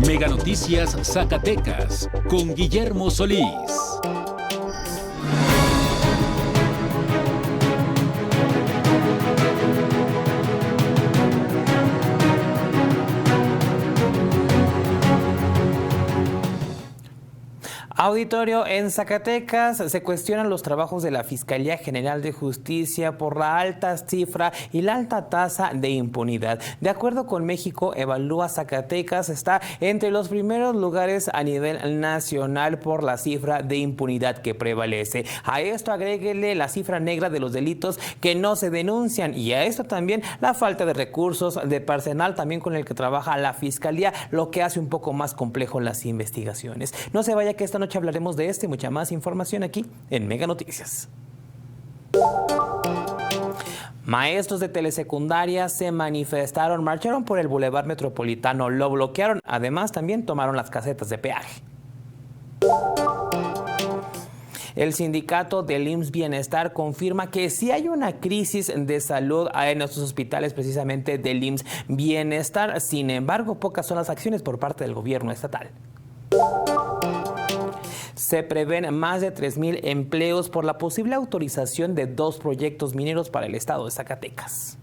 Mega Noticias Zacatecas con Guillermo Solís. Auditorio, en Zacatecas se cuestionan los trabajos de la Fiscalía General de Justicia por la alta cifra y la alta tasa de impunidad. De acuerdo con México Evalúa, Zacatecas está entre los primeros lugares a nivel nacional por la cifra de impunidad que prevalece. A esto agréguele la cifra negra de los delitos que no se denuncian y a esto también la falta de recursos de personal también con el que trabaja la Fiscalía, lo que hace un poco más complejo las investigaciones. No se vaya que esta noche hablaremos de y mucha más información aquí en Mega Noticias. Maestros de telesecundaria se manifestaron, marcharon por el Boulevard Metropolitano, lo bloquearon, además también tomaron las casetas de peaje. El sindicato del IMSS Bienestar confirma que sí hay una crisis de salud en nuestros hospitales, precisamente del IMSS Bienestar. Sin embargo, pocas son las acciones por parte del gobierno estatal. Se prevén más de 3,000 empleos por la posible autorización de 2 proyectos mineros para el estado de Zacatecas.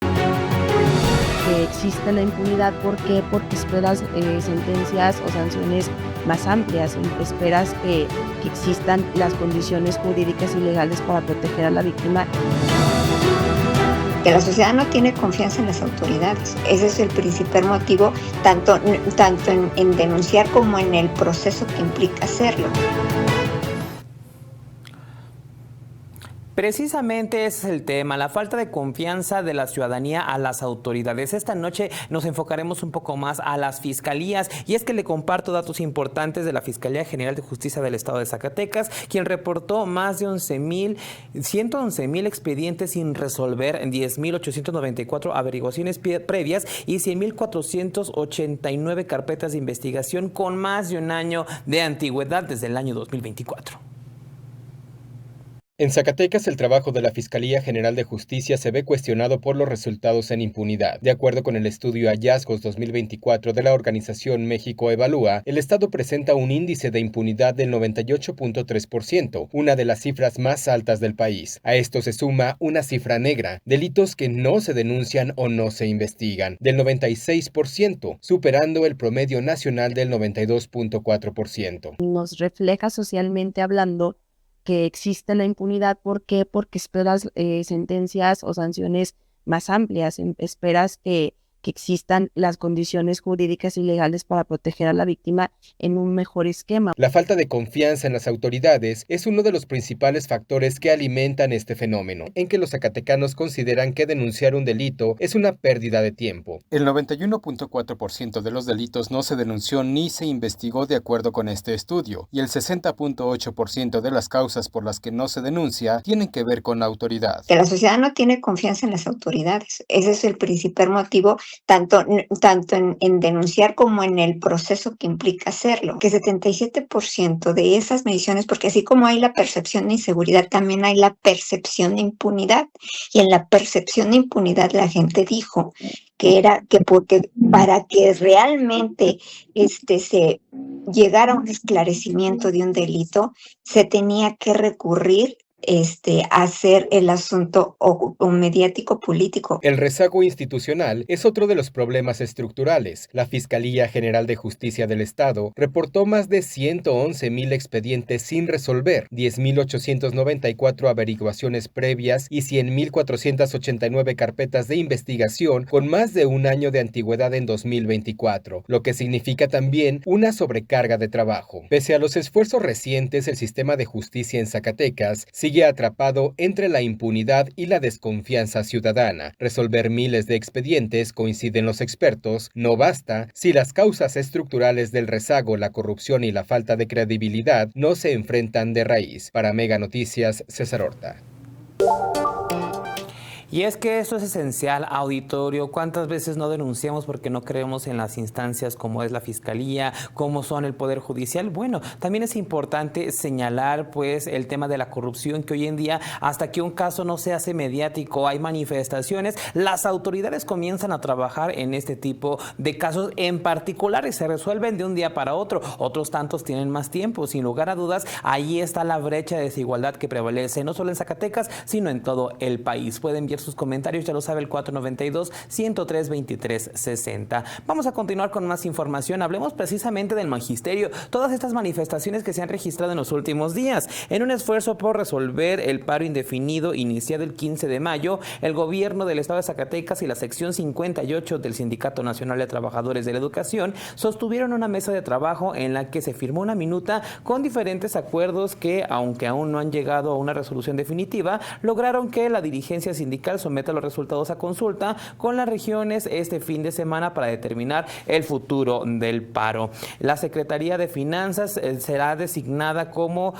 Que existe la impunidad, ¿por qué? Porque esperas sentencias o sanciones más amplias, esperas que existan las condiciones jurídicas y legales para proteger a la víctima. Que la sociedad no tiene confianza en las autoridades. Ese es el principal motivo, tanto en denunciar como en el proceso que implica hacerlo. Precisamente ese es el tema, la falta de confianza de la ciudadanía a las autoridades. Esta noche nos enfocaremos un poco más a las fiscalías y es que le comparto datos importantes de la Fiscalía General de Justicia del Estado de Zacatecas, quien reportó más de 111,000 expedientes sin resolver, 10,894 averiguaciones previas y 100,489 carpetas de investigación con más de un año de antigüedad desde el año 2024. En Zacatecas, el trabajo de la Fiscalía General de Justicia se ve cuestionado por los resultados en impunidad. De acuerdo con el estudio Hallazgos 2024 de la organización México Evalúa, el Estado presenta un índice de impunidad del 98.3%, una de las cifras más altas del país. A esto se suma una cifra negra, delitos que no se denuncian o no se investigan, del 96%, superando el promedio nacional del 92.4%. Nos refleja socialmente hablando que existe la impunidad. ¿Por qué? Porque esperas sentencias o sanciones más amplias, esperas que existan las condiciones jurídicas y legales para proteger a la víctima en un mejor esquema. La falta de confianza en las autoridades es uno de los principales factores que alimentan este fenómeno, en que los zacatecanos consideran que denunciar un delito es una pérdida de tiempo. El 91.4% de los delitos no se denunció ni se investigó de acuerdo con este estudio, y el 60.8% de las causas por las que no se denuncia tienen que ver con la autoridad. Que la sociedad no tiene confianza en las autoridades. Ese es el principal motivo, tanto en denunciar como en el proceso que implica hacerlo. Que 77% de esas mediciones, porque así como hay la percepción de inseguridad, también hay la percepción de impunidad. Y en la percepción de impunidad la gente dijo que era que porque para que realmente se llegara a un esclarecimiento de un delito, se tenía que recurrir hacer el asunto o mediático político. El rezago institucional es otro de los problemas estructurales. La Fiscalía General de Justicia del Estado reportó más de 111,000 expedientes sin resolver, 10,894 averiguaciones previas y 100,489 carpetas de investigación con más de un año de antigüedad en 2024, lo que significa también una sobrecarga de trabajo. Pese a los esfuerzos recientes, el sistema de justicia en Zacatecas sigue atrapado entre la impunidad y la desconfianza ciudadana. Resolver miles de expedientes, coinciden los expertos, no basta si las causas estructurales del rezago, la corrupción y la falta de credibilidad no se enfrentan de raíz. Para Mega Noticias, César Horta. Y es que esto es esencial, auditorio. ¿Cuántas veces no denunciamos porque no creemos en las instancias como es la Fiscalía, como son el Poder Judicial? Bueno, también es importante señalar pues el tema de la corrupción, que hoy en día, hasta que un caso no se hace mediático, hay manifestaciones, las autoridades comienzan a trabajar en este tipo de casos en particular y se resuelven de un día para otro. Otros tantos tienen más tiempo. Sin lugar a dudas, ahí está la brecha de desigualdad que prevalece, no solo en Zacatecas, sino en todo el país. Pueden enviar sus comentarios, ya lo sabe, el 492-103-2360. Vamos a continuar con más información. Hablemos precisamente del magisterio. Todas estas manifestaciones que se han registrado en los últimos días. En un esfuerzo por resolver el paro indefinido iniciado el 15 de mayo, el gobierno del estado de Zacatecas y la sección 58 del Sindicato Nacional de Trabajadores de la Educación sostuvieron una mesa de trabajo en la que se firmó una minuta con diferentes acuerdos que, aunque aún no han llegado a una resolución definitiva, lograron que la dirigencia sindical someta los resultados a consulta con las regiones este fin de semana para determinar el futuro del paro. La Secretaría de Finanzas será designada como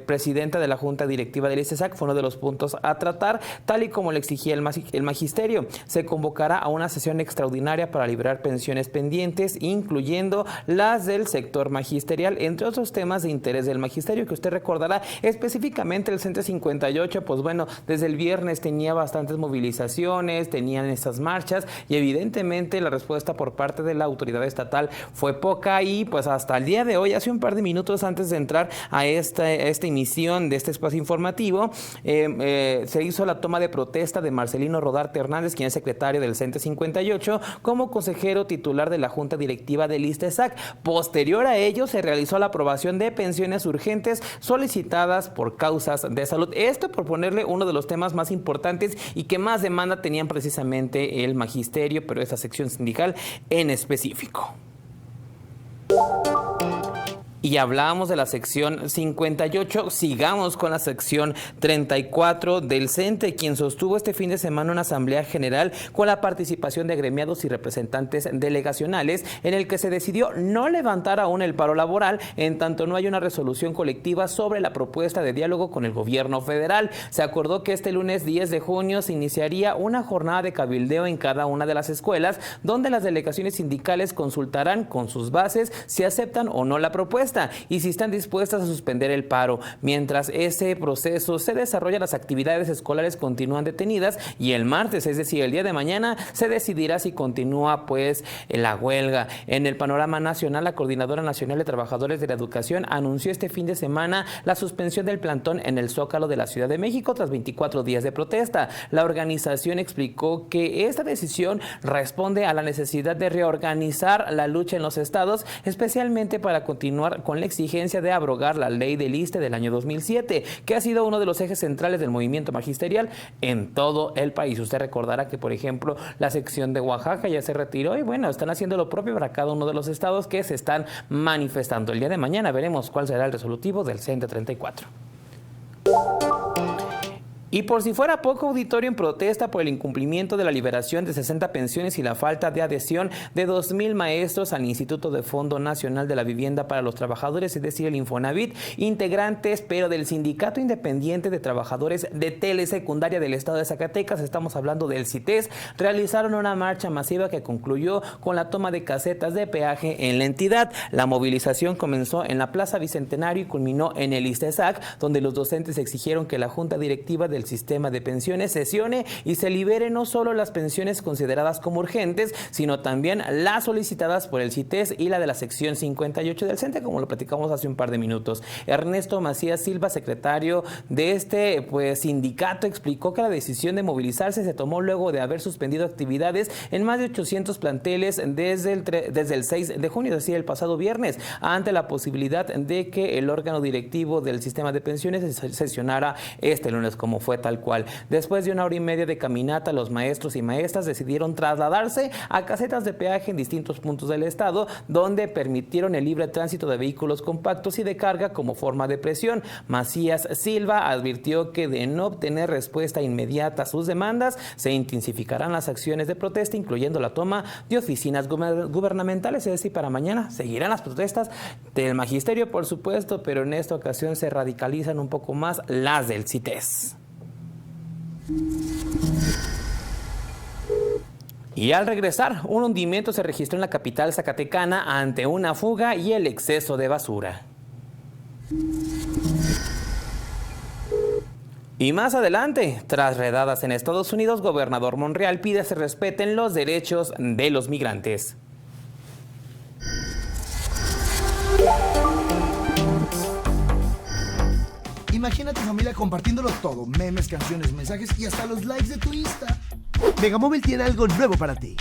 presidenta de la Junta Directiva del ISTESAC. Fue uno de los puntos a tratar, tal y como le exigía el magisterio. Se convocará a una sesión extraordinaria para liberar pensiones pendientes, incluyendo las del sector magisterial, entre otros temas de interés del magisterio, que usted recordará específicamente el CENTE 58, pues bueno, desde el viernes tenía bastantes movilizaciones, tenían estas marchas y evidentemente la respuesta por parte de la autoridad estatal fue poca y pues hasta el día de hoy, hace un par de minutos antes de entrar a esta emisión de este espacio informativo, se hizo la toma de protesta de Marcelino Rodarte Hernández, quien es secretario del CENTE 58, como consejero titular de la Junta Directiva del ISTESAC. Posterior a ello, se realizó la aprobación de pensiones urgentes solicitadas por causas de salud. Esto por ponerle uno de los temas más importantes y que más demanda tenían precisamente el magisterio, pero esta sección sindical en específico. Y hablábamos de la sección 58, sigamos con la sección 34 del CENTE, quien sostuvo este fin de semana una asamblea general con la participación de agremiados y representantes delegacionales, en el que se decidió no levantar aún el paro laboral, en tanto no hay una resolución colectiva sobre la propuesta de diálogo con el gobierno federal. Se acordó que este lunes 10 de junio se iniciaría una jornada de cabildeo en cada una de las escuelas, donde las delegaciones sindicales consultarán con sus bases si aceptan o no la propuesta y si están dispuestas a suspender el paro. Mientras ese proceso se desarrolla, las actividades escolares continúan detenidas y el martes, es decir, el día de mañana, se decidirá si continúa pues la huelga. En el panorama nacional, la Coordinadora Nacional de Trabajadores de la Educación anunció este fin de semana la suspensión del plantón en el Zócalo de la Ciudad de México tras 24 días de protesta. La organización explicó que esta decisión responde a la necesidad de reorganizar la lucha en los estados, especialmente para continuar con la exigencia de abrogar la ley del ISSSTE del año 2007, que ha sido uno de los ejes centrales del movimiento magisterial en todo el país. Usted recordará que, por ejemplo, la sección de Oaxaca ya se retiró y bueno, están haciendo lo propio para cada uno de los estados que se están manifestando. El día de mañana veremos cuál será el resolutivo del CENTE 34. Y por si fuera poco, auditorio, en protesta por el incumplimiento de la liberación de 60 pensiones y la falta de adhesión de 2,000 maestros al Instituto de Fondo Nacional de la Vivienda para los Trabajadores, es decir, el Infonavit, integrantes, pero del Sindicato Independiente de Trabajadores de Telesecundaria del Estado de Zacatecas, estamos hablando del CITES, realizaron una marcha masiva que concluyó con la toma de casetas de peaje en la entidad. La movilización comenzó en la Plaza Bicentenario y culminó en el ISTESAC, donde los docentes exigieron que la Junta Directiva del sistema de pensiones sesione y se libere no solo las pensiones consideradas como urgentes, sino también las solicitadas por el CITES y la de la sección 58 del CENTE, como lo platicamos hace un par de minutos. Ernesto Macías Silva, secretario de este sindicato, explicó que la decisión de movilizarse se tomó luego de haber suspendido actividades en más de 800 planteles desde el 6 de junio, es decir, el pasado viernes, ante la posibilidad de que el órgano directivo del sistema de pensiones sesionara este lunes, como fue tal cual. Después de 1 hora y media de caminata, los maestros y maestras decidieron trasladarse a casetas de peaje en distintos puntos del estado, donde permitieron el libre tránsito de vehículos compactos y de carga como forma de presión. Macías Silva advirtió que de no obtener respuesta inmediata a sus demandas, se intensificarán las acciones de protesta, incluyendo la toma de oficinas gubernamentales. Es decir, para mañana seguirán las protestas del magisterio, por supuesto, pero en esta ocasión se radicalizan un poco más las del CITES. Y al regresar, un hundimiento se registró en la capital zacatecana ante una fuga y el exceso de basura. Y más adelante, tras redadas en Estados Unidos, gobernador Monreal pide se respeten los derechos de los migrantes. Imagina a tu familia compartiéndolo todo, memes, canciones, mensajes y hasta los likes de tu Insta. Megamóvil tiene algo nuevo para ti.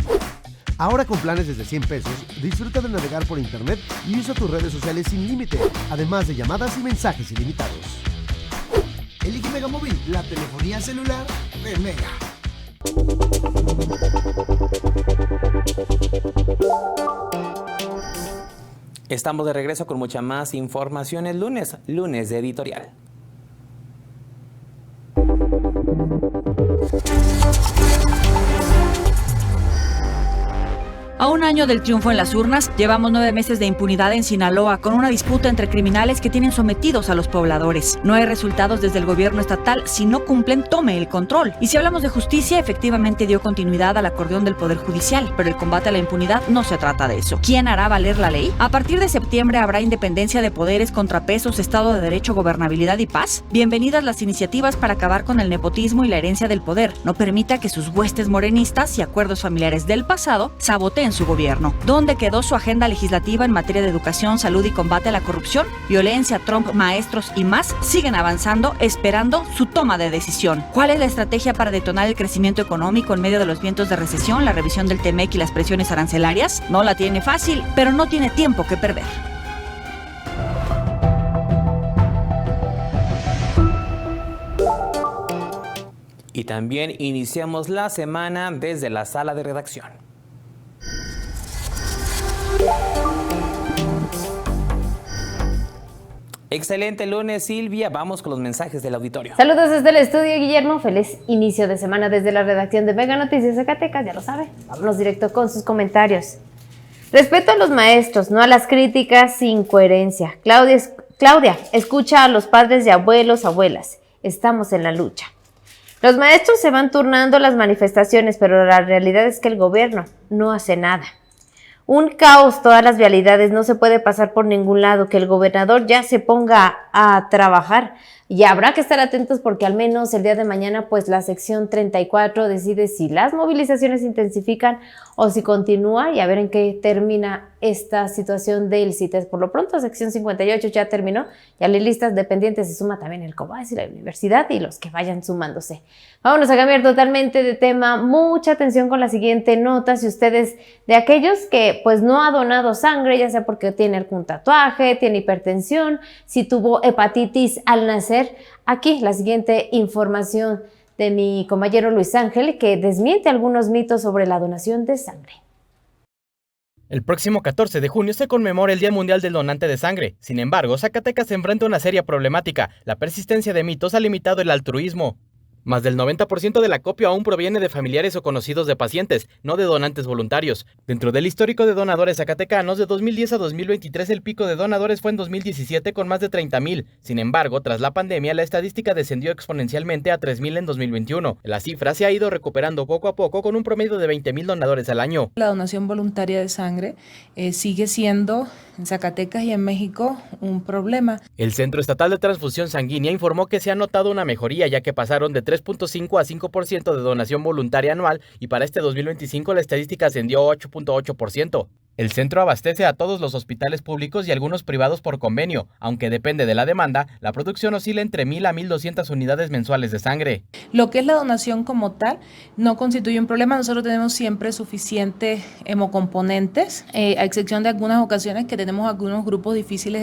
Ahora con planes desde 100 pesos, disfruta de navegar por internet y usa tus redes sociales sin límite, además de llamadas y mensajes ilimitados. Elige Megamóvil, la telefonía celular de Mega. Estamos de regreso con mucha más información el lunes de editorial. A un año del triunfo en las urnas, llevamos 9 meses de impunidad en Sinaloa con una disputa entre criminales que tienen sometidos a los pobladores. No hay resultados desde el gobierno estatal. Si no cumplen, tome el control. Y si hablamos de justicia, efectivamente dio continuidad al acordeón del Poder Judicial, pero el combate a la impunidad no se trata de eso. ¿Quién hará valer la ley? A partir de septiembre habrá independencia de poderes, contrapesos, Estado de Derecho, gobernabilidad y paz. Bienvenidas las iniciativas para acabar con el nepotismo y la herencia del poder. No permita que sus huestes morenistas y acuerdos familiares del pasado saboteen su gobierno. ¿Dónde quedó su agenda legislativa en materia de educación, salud y combate a la corrupción? Violencia, Trump, maestros y más siguen avanzando, esperando su toma de decisión. ¿Cuál es la estrategia para detonar el crecimiento económico en medio de los vientos de recesión, la revisión del TEMEC y las presiones arancelarias? No la tiene fácil, pero no tiene tiempo que perder. Y también iniciamos la semana desde la sala de redacción. Excelente lunes, Silvia. Vamos con los mensajes del auditorio. Saludos desde el estudio, Guillermo. Feliz inicio de semana desde la redacción de Mega Noticias Zacatecas, ya lo sabe. Vámonos directo con sus comentarios. Respeto a los maestros, no a las críticas sin coherencia. Claudia, escucha a los padres y abuelos, abuelas. Estamos en la lucha. Los maestros se van turnando las manifestaciones, pero la realidad es que el gobierno no hace nada. Un caos, todas las vialidades, no se puede pasar por ningún lado, que el gobernador ya se ponga a trabajar. Y habrá que estar atentos porque al menos el día de mañana pues la sección 34 decide si las movilizaciones se intensifican o si continúa, y a ver en qué termina esta situación del CITES. Por lo pronto, sección 58 ya terminó, ya las listas dependientes se suma también el COBAS y la universidad y los que vayan sumándose. Vámonos a cambiar totalmente de tema. Mucha atención con la siguiente nota. Si ustedes de aquellos que pues no ha donado sangre, ya sea porque tiene algún tatuaje, tiene hipertensión, si tuvo hepatitis al nacer, aquí la siguiente información de mi compañero Luis Ángel, que desmiente algunos mitos sobre la donación de sangre. El próximo 14 de junio se conmemora el Día Mundial del Donante de Sangre. Sin embargo, Zacatecas se enfrenta a una seria problemática. La persistencia de mitos ha limitado el altruismo. Más del 90% del acopio aún proviene de familiares o conocidos de pacientes, no de donantes voluntarios. Dentro del histórico de donadores zacatecanos, de 2010 a 2023 el pico de donadores fue en 2017 con más de 30,000. Sin embargo, tras la pandemia, la estadística descendió exponencialmente a 3,000 en 2021. La cifra se ha ido recuperando poco a poco con un promedio de 20,000 donadores al año. La donación voluntaria de sangre sigue siendo en Zacatecas y en México un problema. El Centro Estatal de Transfusión Sanguínea informó que se ha notado una mejoría, ya que pasaron de 3.5 a 5% de donación voluntaria anual y para este 2025 la estadística ascendió a 8.8%. El centro abastece a todos los hospitales públicos y algunos privados por convenio. Aunque depende de la demanda, la producción oscila entre 1,000 a 1,200 unidades mensuales de sangre. Lo que es la donación como tal no constituye un problema. Nosotros tenemos siempre suficientes hemocomponentes, a excepción de algunas ocasiones que tenemos algunos grupos difíciles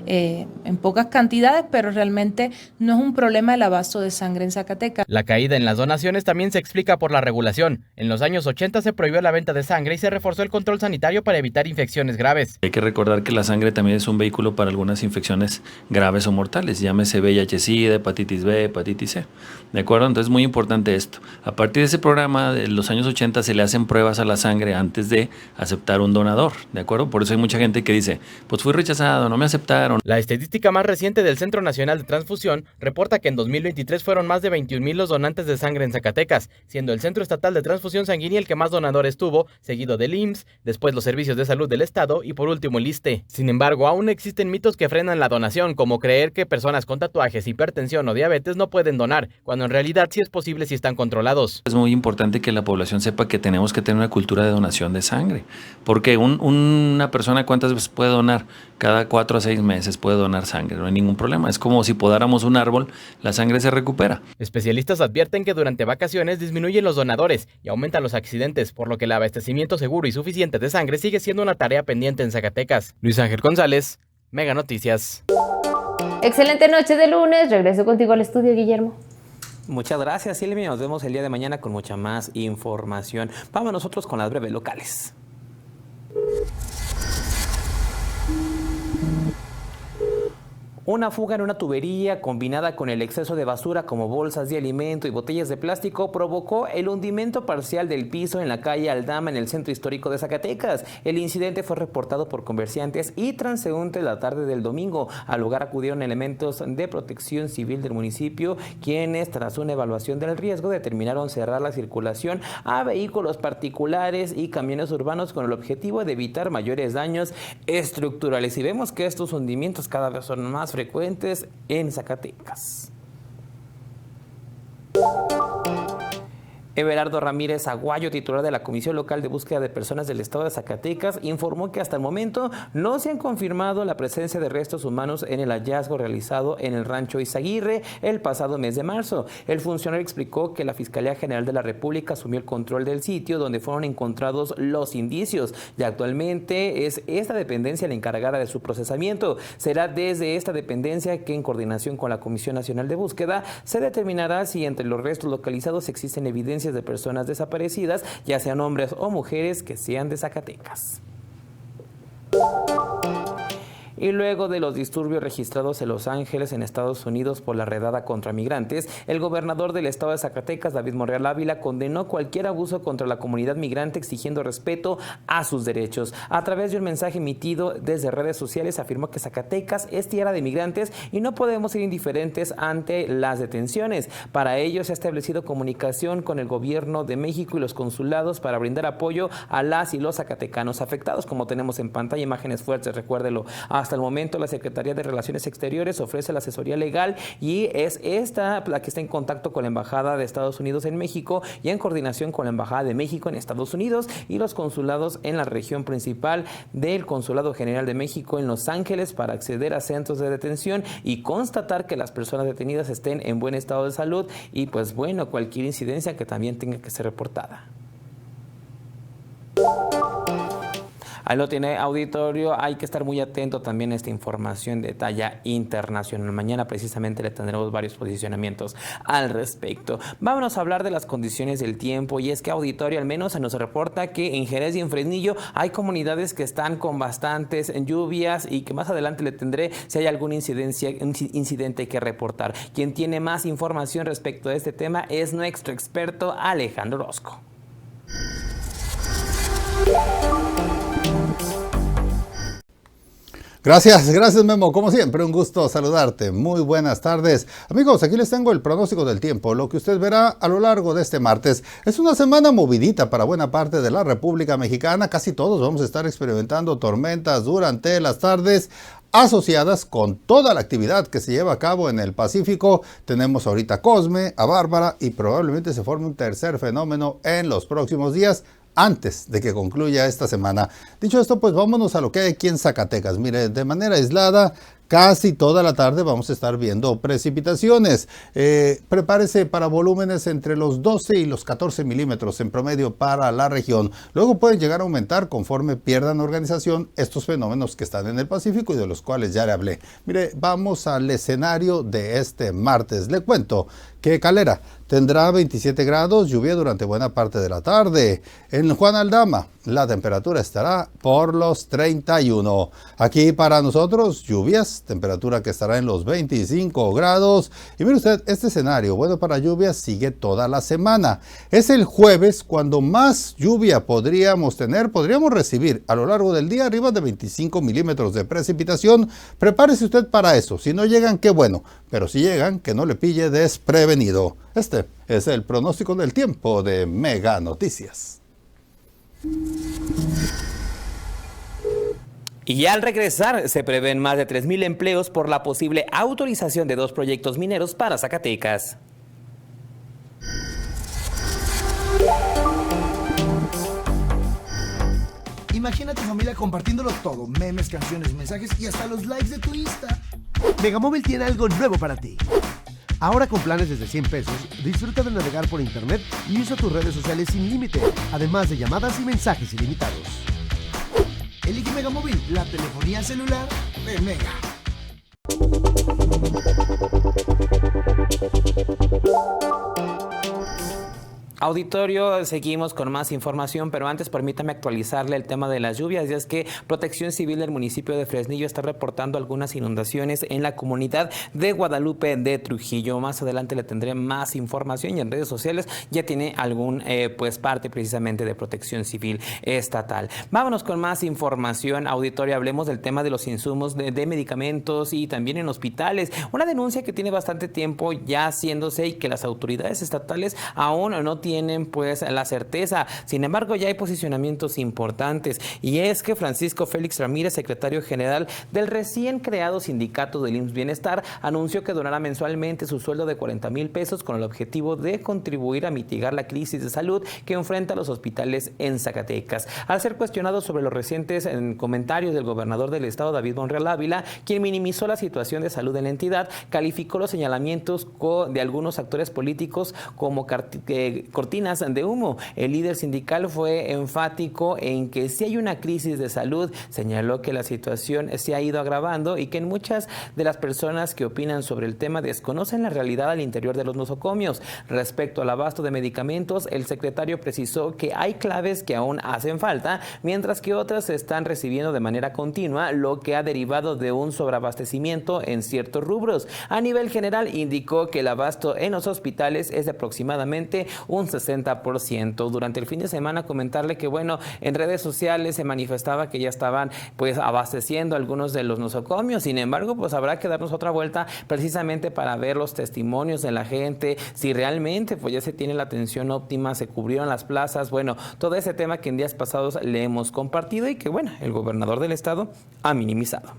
en pocas cantidades, pero realmente no es un problema el abasto de sangre en Zacatecas. La caída en las donaciones también se explica por la regulación. En los años 80 se prohibió la venta de sangre y se reforzó el control sanitario necesario para evitar infecciones graves. Hay que recordar que la sangre también es un vehículo para algunas infecciones graves o mortales, llámese VIH-Sida, hepatitis B, hepatitis C. ¿De acuerdo? Entonces es muy importante esto. A partir de ese programa de los años 80 se le hacen pruebas a la sangre antes de aceptar un donador. ¿De acuerdo? Por eso hay mucha gente que dice, pues fui rechazado, no me aceptaron. La estadística más reciente del Centro Nacional de Transfusión reporta que en 2023 fueron más de 21,000 los donantes de sangre en Zacatecas, siendo el Centro Estatal de Transfusión Sanguínea el que más donadores tuvo, seguido del IMSS, después los servicios de salud del Estado y por último el ISSSTE. Sin embargo, aún existen mitos que frenan la donación, como creer que personas con tatuajes, hipertensión o diabetes no pueden donar, cuando en realidad sí es posible si están controlados. Es muy importante que la población sepa que tenemos que tener una cultura de donación de sangre, porque una persona ¿cuántas veces puede donar? Cada 4 a 6 meses puede donar sangre, no hay ningún problema. Es como si podáramos un árbol, la sangre se recupera. Especialistas advierten que durante vacaciones disminuyen los donadores y aumentan los accidentes, por lo que el abastecimiento seguro y suficiente de sangre sigue siendo una tarea pendiente en Zacatecas. Luis Ángel González, Mega Noticias. Excelente noche de lunes. Regreso contigo al estudio, Guillermo. Muchas gracias, Silvia. Nos vemos el día de mañana con mucha más información. Vamos nosotros con las breves locales. Una fuga en una tubería combinada con el exceso de basura como bolsas de alimento y botellas de plástico provocó el hundimiento parcial del piso en la calle Aldama en el centro histórico de Zacatecas. El incidente fue reportado por comerciantes y transeúntes la tarde del domingo. Al lugar acudieron elementos de protección civil del municipio, quienes tras una evaluación del riesgo determinaron cerrar la circulación a vehículos particulares y camiones urbanos con el objetivo de evitar mayores daños estructurales. Y vemos que estos hundimientos cada vez son más frecuentes en Zacatecas. Everardo Ramírez Aguayo, titular de la Comisión Local de Búsqueda de Personas del Estado de Zacatecas, informó que hasta el momento no se han confirmado la presencia de restos humanos en el hallazgo realizado en el rancho Izaguirre el pasado mes de marzo. El funcionario explicó que la Fiscalía General de la República asumió el control del sitio donde fueron encontrados los indicios y actualmente es esta dependencia la encargada de su procesamiento. Será desde esta dependencia que en coordinación con la Comisión Nacional de Búsqueda se determinará si entre los restos localizados existen evidencias de personas desaparecidas, ya sean hombres o mujeres que sean de Zacatecas. Y luego de los disturbios registrados en Los Ángeles, en Estados Unidos, por la redada contra migrantes, el gobernador del estado de Zacatecas, David Monreal Ávila, condenó cualquier abuso contra la comunidad migrante, exigiendo respeto a sus derechos. A través de un mensaje emitido desde redes sociales, afirmó que Zacatecas es tierra de migrantes y no podemos ser indiferentes ante las detenciones. Para ello, se ha establecido comunicación con el gobierno de México y los consulados para brindar apoyo a las y los zacatecanos afectados. Como tenemos en pantalla imágenes fuertes, recuérdelo. Hasta el momento, la Secretaría de Relaciones Exteriores ofrece la asesoría legal y es esta la que está en contacto con la Embajada de Estados Unidos en México y en coordinación con la Embajada de México en Estados Unidos y los consulados en la región principal del Consulado General de México en Los Ángeles para acceder a centros de detención y constatar que las personas detenidas estén en buen estado de salud y pues bueno, cualquier incidencia que también tenga que ser reportada. Ahí lo tiene, auditorio. Hay que estar muy atento también a esta información de talla internacional. Mañana precisamente le tendremos varios posicionamientos al respecto. Vámonos a hablar de las condiciones del tiempo. Y es que, auditorio, al menos se nos reporta que en Jerez y en Fresnillo hay comunidades que están con bastantes lluvias y que más adelante le tendré si hay algún incidente que reportar. Quien tiene más información respecto a este tema es nuestro experto Alejandro Orozco. Gracias Memo, como siempre un gusto saludarte, muy buenas tardes. Amigos, aquí les tengo el pronóstico del tiempo. Lo que usted verá a lo largo de este martes es una semana movidita para buena parte de la República Mexicana. Casi todos vamos a estar experimentando tormentas durante las tardes asociadas con toda la actividad que se lleva a cabo en el Pacífico. Tenemos ahorita Cosme, a Bárbara y probablemente se forme un tercer fenómeno en los próximos días, antes de que concluya esta semana. Dicho esto, pues vámonos a lo que hay aquí en Zacatecas. Mire, de manera aislada, Casi toda la tarde vamos a estar viendo precipitaciones. Prepárese para volúmenes entre los 12 y los 14 milímetros en promedio para la región. Luego pueden llegar a aumentar conforme pierdan organización estos fenómenos que están en el Pacífico y de los cuales ya le hablé. Mire, vamos al escenario de este martes. Le cuento que Calera tendrá 27 grados, lluvia durante buena parte de la tarde. En Juan Aldama, la temperatura estará por los 31. Aquí para nosotros, lluvias, temperatura que estará en los 25 grados. Y mire usted, este escenario bueno para lluvias sigue toda la semana. Es el jueves cuando más lluvia podríamos tener. Podríamos recibir a lo largo del día arriba de 25 milímetros de precipitación. Prepárese usted para eso. Si no llegan, qué bueno. Pero si llegan, que no le pille desprevenido. Este es el pronóstico del tiempo de Mega Noticias. Y al regresar, se prevén más de 3,000 empleos por la posible autorización de 2 proyectos mineros para Zacatecas. Imagina a tu familia compartiéndolo todo, memes, canciones, mensajes y hasta los likes de tu Insta. Megamóvil tiene algo nuevo para ti. Ahora con planes desde 100 pesos, disfruta de navegar por internet y usa tus redes sociales sin límite, además de llamadas y mensajes ilimitados. Elige Megamóvil, la telefonía celular de Mega. Auditorio, seguimos con más información, pero antes permítame actualizarle el tema de las lluvias, y es que Protección Civil del municipio de Fresnillo está reportando algunas inundaciones en la comunidad de Guadalupe de Trujillo. Más adelante le tendré más información y en redes sociales ya tiene algún parte precisamente de Protección Civil estatal. Vámonos con más información, auditorio, hablemos del tema de los insumos de medicamentos y también en hospitales. Una denuncia que tiene bastante tiempo ya haciéndose y que las autoridades estatales aún no tienen la certeza. Sin embargo, ya hay posicionamientos importantes, y es que Francisco Félix Ramírez, secretario general del recién creado sindicato del IMSS Bienestar, anunció que donará mensualmente su sueldo de 40,000 pesos con el objetivo de contribuir a mitigar la crisis de salud que enfrenta los hospitales en Zacatecas. Al ser cuestionado sobre los recientes comentarios del gobernador del estado, David Monreal Ávila, quien minimizó la situación de salud en la entidad, calificó los señalamientos de algunos actores políticos como cortinas de humo. El líder sindical fue enfático en que si hay una crisis de salud, señaló que la situación se ha ido agravando y que muchas de las personas que opinan sobre el tema desconocen la realidad al interior de los nosocomios. Respecto al abasto de medicamentos, el secretario precisó que hay claves que aún hacen falta, mientras que otras se están recibiendo de manera continua, lo que ha derivado de un sobreabastecimiento en ciertos rubros. A nivel general, indicó que el abasto en los hospitales es de aproximadamente un 60%. Durante el fin de semana, comentarle que, en redes sociales se manifestaba que ya estaban abasteciendo algunos de los nosocomios. Sin embargo, habrá que darnos otra vuelta precisamente para ver los testimonios de la gente, si realmente ya se tiene la atención óptima, se cubrieron las plazas, todo ese tema que en días pasados le hemos compartido y que, el gobernador del estado ha minimizado.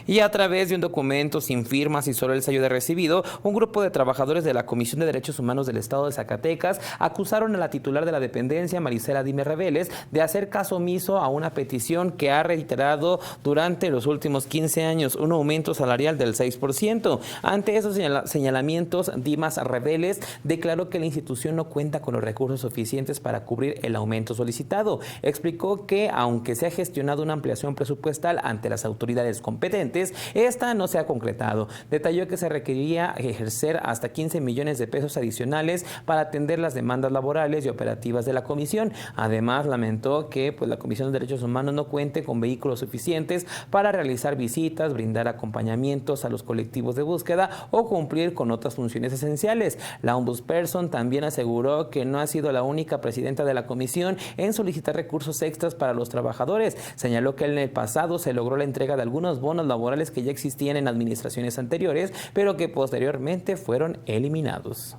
Y a través de un documento sin firmas y solo el sello de recibido, un grupo de trabajadores de la Comisión de Derechos Humanos del Estado de Zacatecas acusaron a la titular de la dependencia, Marisela Dime Reveles, de hacer caso omiso a una petición que ha reiterado durante los últimos 15 años, un aumento salarial del 6%. Ante esos señalamientos, Dimas Reveles declaró que la institución no cuenta con los recursos suficientes para cubrir el aumento solicitado. Explicó que, aunque se ha gestionado una ampliación presupuestal ante las autoridades competentes, esta no se ha concretado. Detalló que se requeriría ejercer hasta 15 millones de pesos adicionales para atender las demandas laborales y operativas de la comisión. Además, lamentó que la Comisión de Derechos Humanos no cuente con vehículos suficientes para realizar visitas, brindar acompañamientos a los colectivos de búsqueda o cumplir con otras funciones esenciales. La ombudsperson también aseguró que no ha sido la única presidenta de la comisión en solicitar recursos extras para los trabajadores. Señaló que en el pasado se logró la entrega de algunos bonos laborales que ya existían en administraciones anteriores, pero que posteriormente fueron eliminados.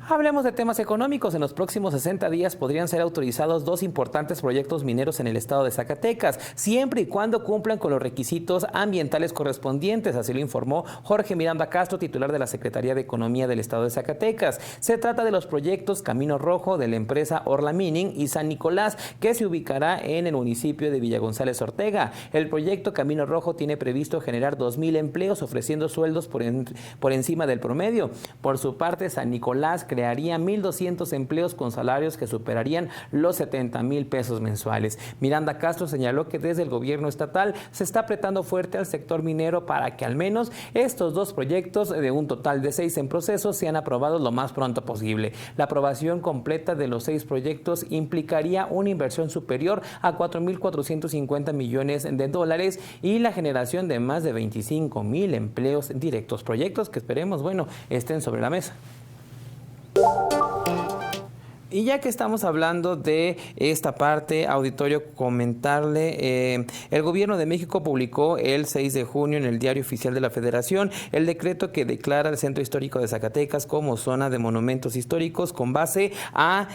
Hablemos de temas económicos. En los próximos 60 días podrían ser autorizados 2 importantes proyectos mineros en el estado de Zacatecas, siempre y cuando cumplan con los requisitos ambientales correspondientes, así lo informó Jorge Miranda Castro, titular de la Secretaría de Economía del estado de Zacatecas. Se trata de los proyectos Camino Rojo de la empresa Orla Mining y San Nicolás, que se ubicará en el municipio de Villa González Ortega. El proyecto Camino Rojo tiene previsto generar 2,000 empleos, ofreciendo sueldos por encima del promedio. Por su parte, San Nicolás crearía 1,200 empleos con salarios que superarían los 70,000 pesos mensuales. Miranda Castro señaló que desde el gobierno estatal se está apretando fuerte al sector minero para que al menos estos 2 proyectos, de un total de 6 en proceso, sean aprobados lo más pronto posible. La aprobación completa de los 6 proyectos implicaría una inversión superior a 4,450 millones de dólares y la generación de más de 25,000 empleos directos. Proyectos que esperemos, estén sobre la mesa. Y ya que estamos hablando de esta parte, auditorio, comentarle, el Gobierno de México publicó el 6 de junio en el Diario Oficial de la Federación el decreto que declara el Centro Histórico de Zacatecas como zona de monumentos históricos con base a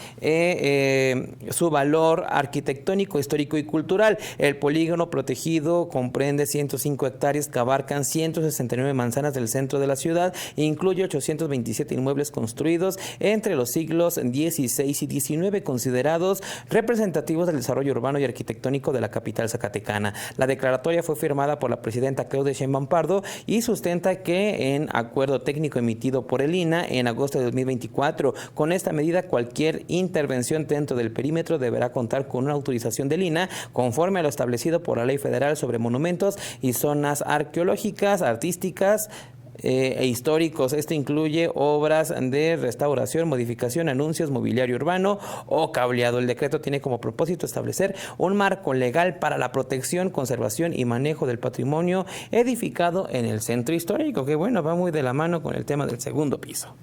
su valor arquitectónico, histórico y cultural. El polígono protegido comprende 105 hectáreas que abarcan 169 manzanas del centro de la ciudad e incluye 827 inmuebles construidos entre los siglos XVI y 19, considerados representativos del desarrollo urbano y arquitectónico de la capital zacatecana. La declaratoria fue firmada por la presidenta Claudia Sheinbaum Pardo y sustenta que en acuerdo técnico emitido por el INAH en agosto de 2024, con esta medida cualquier intervención dentro del perímetro deberá contar con una autorización del INAH conforme a lo establecido por la Ley Federal sobre Monumentos y Zonas Arqueológicas, Artísticas e históricos. Esto incluye obras de restauración, modificación, anuncios, mobiliario urbano o cableado. El decreto tiene como propósito establecer un marco legal para la protección, conservación y manejo del patrimonio edificado en el centro histórico, que va muy de la mano con el tema del segundo piso.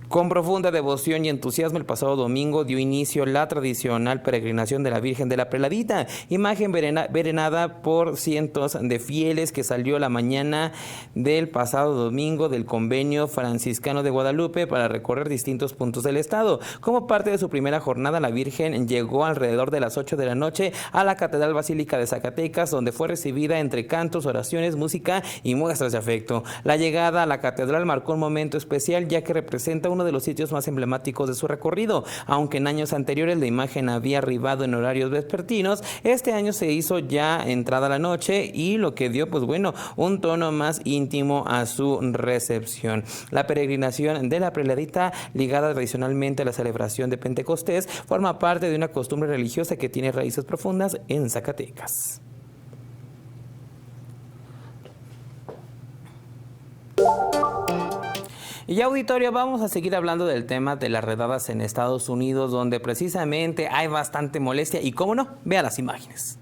Con profunda devoción y entusiasmo, el pasado domingo dio inicio la tradicional peregrinación de la Virgen de la Preladita, imagen venerada por cientos de fieles que salió la mañana del pasado domingo del Convenio Franciscano de Guadalupe para recorrer distintos puntos del estado. Como parte de su primera jornada, la Virgen llegó alrededor de las 8 de la noche a la Catedral Basílica de Zacatecas, donde fue recibida entre cantos, oraciones, música y muestras de afecto. La llegada a la catedral marcó un momento especial, ya que representa uno de los sitios más emblemáticos de su recorrido. Aunque en años anteriores la imagen había arribado en horarios vespertinos, este año se hizo ya entrada la noche y lo que dio un tono más íntimo a su recepción. La peregrinación de la Preladita, ligada tradicionalmente a la celebración de Pentecostés, forma parte de una costumbre religiosa que tiene raíces profundas en Zacatecas. Y auditorio, vamos a seguir hablando del tema de las redadas en Estados Unidos, donde precisamente hay bastante molestia y, cómo no, vea las imágenes.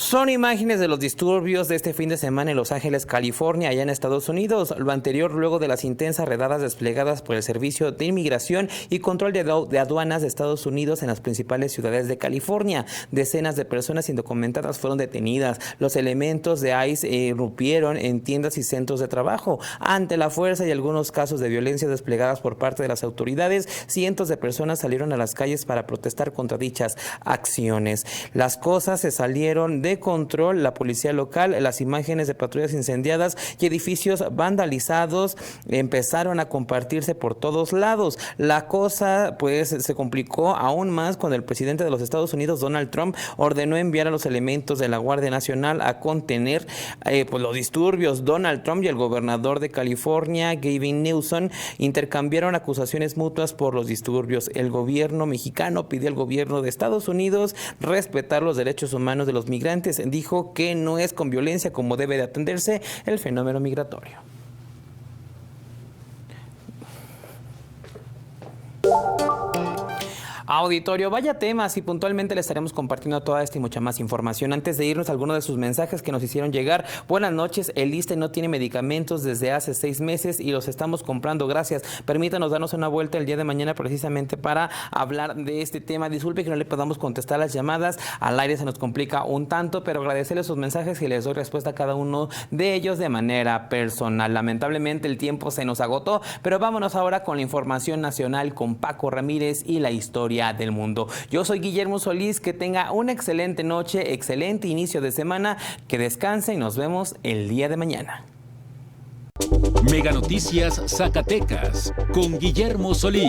Son imágenes de los disturbios de este fin de semana en Los Ángeles, California, allá en Estados Unidos. Lo anterior luego de las intensas redadas desplegadas por el Servicio de Inmigración y Control de Aduanas de Estados Unidos en las principales ciudades de California. Decenas de personas indocumentadas fueron detenidas. Los elementos de ICE irrumpieron en tiendas y centros de trabajo. Ante la fuerza y algunos casos de violencia desplegadas por parte de las autoridades, cientos de personas salieron a las calles para protestar contra dichas acciones. Las cosas se salieron de control. La policía local, las imágenes de patrullas incendiadas y edificios vandalizados empezaron a compartirse por todos lados. La cosa pues se complicó aún más cuando el presidente de los Estados Unidos, Donald Trump, ordenó enviar a los elementos de la Guardia Nacional a contener pues los disturbios. Donald Trump y el gobernador de California, Gavin Newsom, intercambiaron acusaciones mutuas por los disturbios. El gobierno mexicano pidió al gobierno de Estados Unidos respetar los derechos humanos de los migrantes. Dijo que no es con violencia como debe de atenderse el fenómeno migratorio. Auditorio, vaya temas, y puntualmente le estaremos compartiendo toda esta y mucha más información. Antes de irnos, algunos de sus mensajes que nos hicieron llegar. Buenas noches, el ISSSTE no tiene medicamentos desde hace 6 meses y los estamos comprando, gracias. Permítanos darnos una vuelta el día de mañana precisamente para hablar de este tema. Disculpe que no le podamos contestar las llamadas, al aire se nos complica un tanto, pero agradecerles sus mensajes y les doy respuesta a cada uno de ellos de manera personal. Lamentablemente el tiempo se nos agotó, pero vámonos ahora con la información nacional con Paco Ramírez y la historia del mundo. Yo soy Guillermo Solís, que tenga una excelente noche, excelente inicio de semana, que descanse y nos vemos el día de mañana. Mega Noticias Zacatecas con Guillermo Solís.